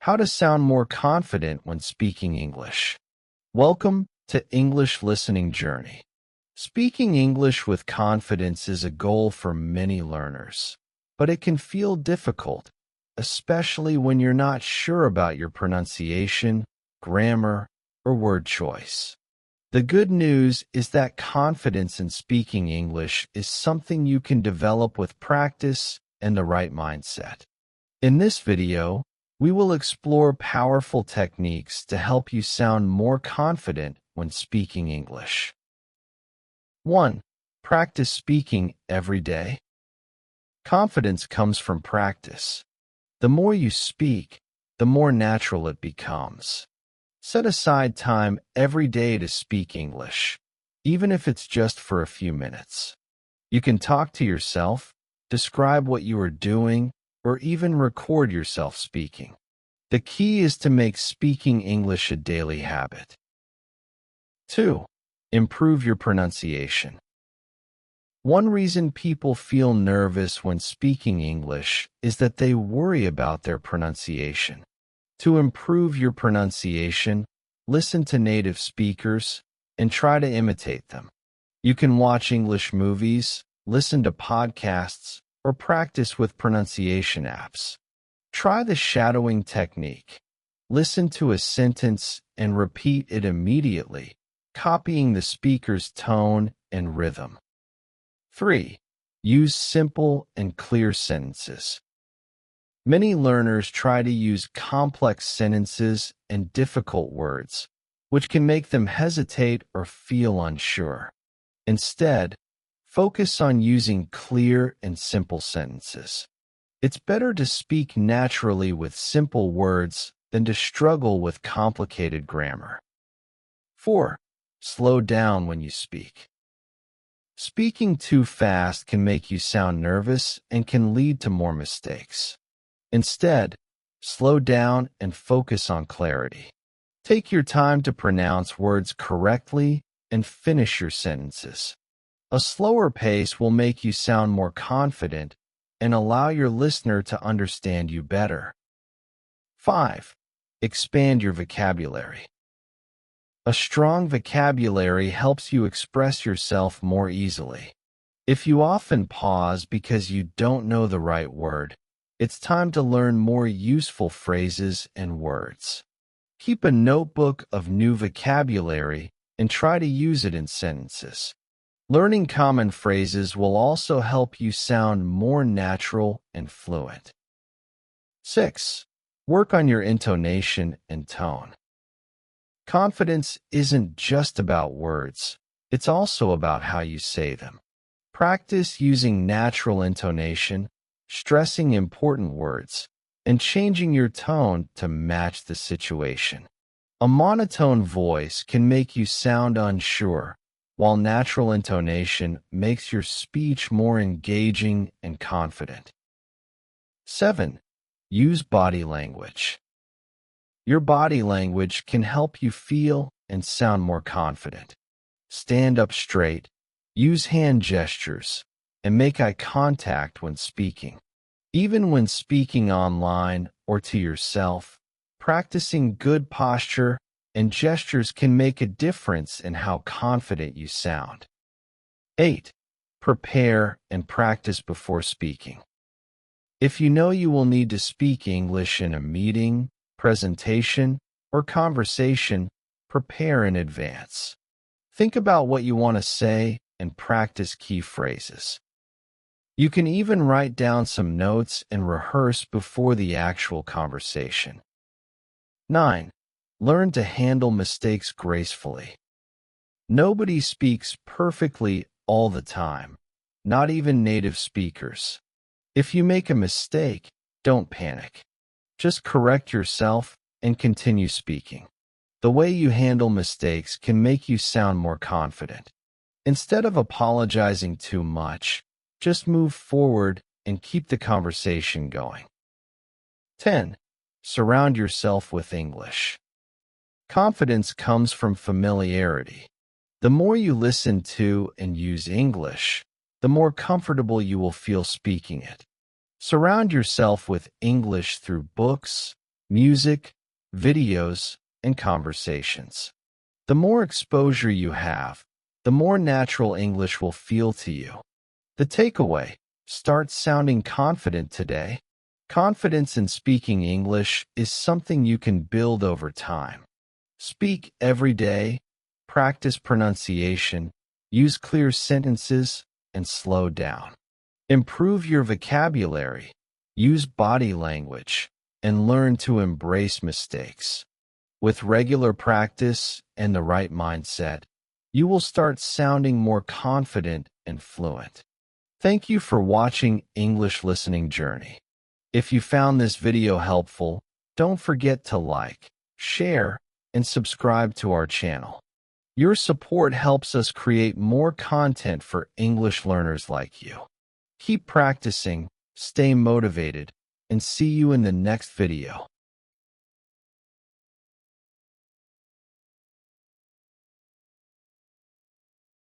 How to sound more confident when speaking English. Welcome to English Listening Journey. Speaking English with confidence is a goal for many learners, but it can feel difficult, especially when you're not sure about your pronunciation, grammar, or word choice. The good news is that confidence in speaking English is something you can develop with practice and the right mindset. In this video, we will explore powerful techniques to help you sound more confident when speaking English. 1. Practice speaking every day. Confidence comes from practice. The more you speak, the more natural it becomes. Set aside time every day to speak English, even if it's just for a few minutes. You can talk to yourself, describe what you are doing, or even record yourself speaking. The key is to make speaking English a daily habit. 2. Improve your pronunciation. One reason people feel nervous when speaking English is that they worry about their pronunciation. To improve your pronunciation, listen to native speakers and try to imitate them. You can watch English movies, listen to podcasts, or practice with pronunciation apps. Try the shadowing technique. Listen to a sentence and repeat it immediately, copying the speaker's tone and rhythm. 3. Use simple and clear sentences. Many learners try to use complex sentences and difficult words, which can make them hesitate or feel unsure. Instead, focus on using clear and simple sentences. It's better to speak naturally with simple words than to struggle with complicated grammar. 4. Slow down when you speak. Speaking too fast can make you sound nervous and can lead to more mistakes. Instead, slow down and focus on clarity. Take your time to pronounce words correctly and finish your sentences. A slower pace will make you sound more confident and allow your listener to understand you better. 5. Expand your vocabulary. A strong vocabulary helps you express yourself more easily. If you often pause because you don't know the right word, it's time to learn more useful phrases and words. Keep a notebook of new vocabulary and try to use it in sentences. Learning common phrases will also help you sound more natural and fluent. 6. Work on your intonation and tone. Confidence isn't just about words, it's also about how you say them. Practice using natural intonation, stressing important words, and changing your tone to match the situation. A monotone voice can make you sound unsure, while natural intonation makes your speech more engaging and confident. 7. Use body language. Your body language can help you feel and sound more confident. Stand up straight, use hand gestures, and make eye contact when speaking. Even when speaking online or to yourself, practicing good posture and gestures can make a difference in how confident you sound. 8. Prepare and practice before speaking. If you know you will need to speak English in a meeting, presentation, or conversation, prepare in advance. Think about what you want to say and practice key phrases. You can even write down some notes and rehearse before the actual conversation. 9. Learn to handle mistakes gracefully. Nobody speaks perfectly all the time, not even native speakers. If you make a mistake, don't panic. Just correct yourself and continue speaking. The way you handle mistakes can make you sound more confident. Instead of apologizing too much, just move forward and keep the conversation going. 10. Surround yourself with English. Confidence comes from familiarity. The more you listen to and use English, the more comfortable you will feel speaking it. Surround yourself with English through books, music, videos, and conversations. The more exposure you have, the more natural English will feel to you. The takeaway: start sounding confident today. Confidence in speaking English is something you can build over time. Speak every day, practice pronunciation, use clear sentences, and slow down. Improve your vocabulary, use body language, and learn to embrace mistakes. With regular practice and the right mindset, you will start sounding more confident and fluent. Thank you for watching English Listening Journey. If you found this video helpful, don't forget to like, share, and subscribe to our channel. Your support helps us create more content for English learners like you. Keep practicing, stay motivated, and see you in the next video.